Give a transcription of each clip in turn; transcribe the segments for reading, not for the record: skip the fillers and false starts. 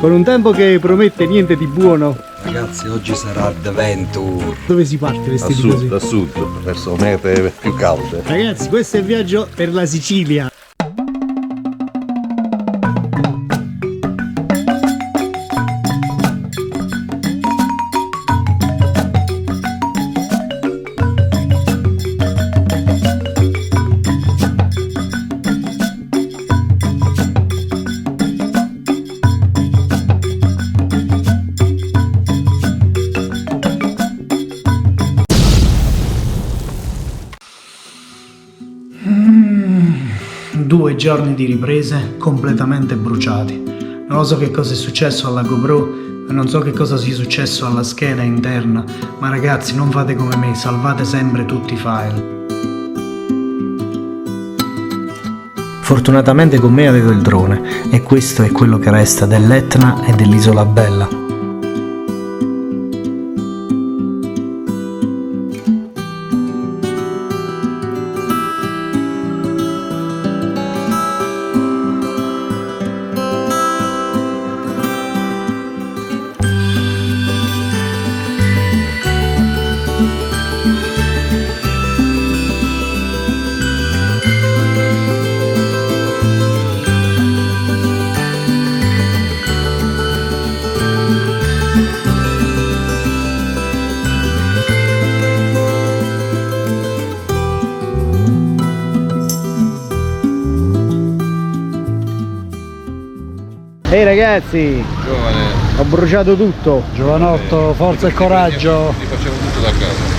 Con un tempo che promette niente di buono. Ragazzi, oggi sarà Adventure. Dove si parte vestiti così? A sud, verso mete più calde. Ragazzi, questo è il viaggio per la Sicilia. Due giorni di riprese completamente bruciati. Non lo so che cosa è successo alla GoPro e non so che cosa sia successo alla scheda interna, ma ragazzi non fate come me, salvate sempre tutti i file. Fortunatamente con me avevo il drone e questo è quello che resta dell'Etna e dell'Isola Bella. Ehi ragazzi, Giovane, ho bruciato tutto. Giovanotto, forza e coraggio. ti facciamo tutto da casa.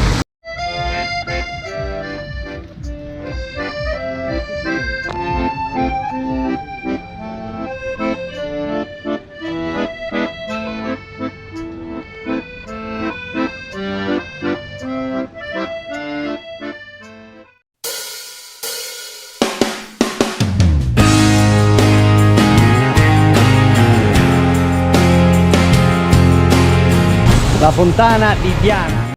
La fontana di Diana.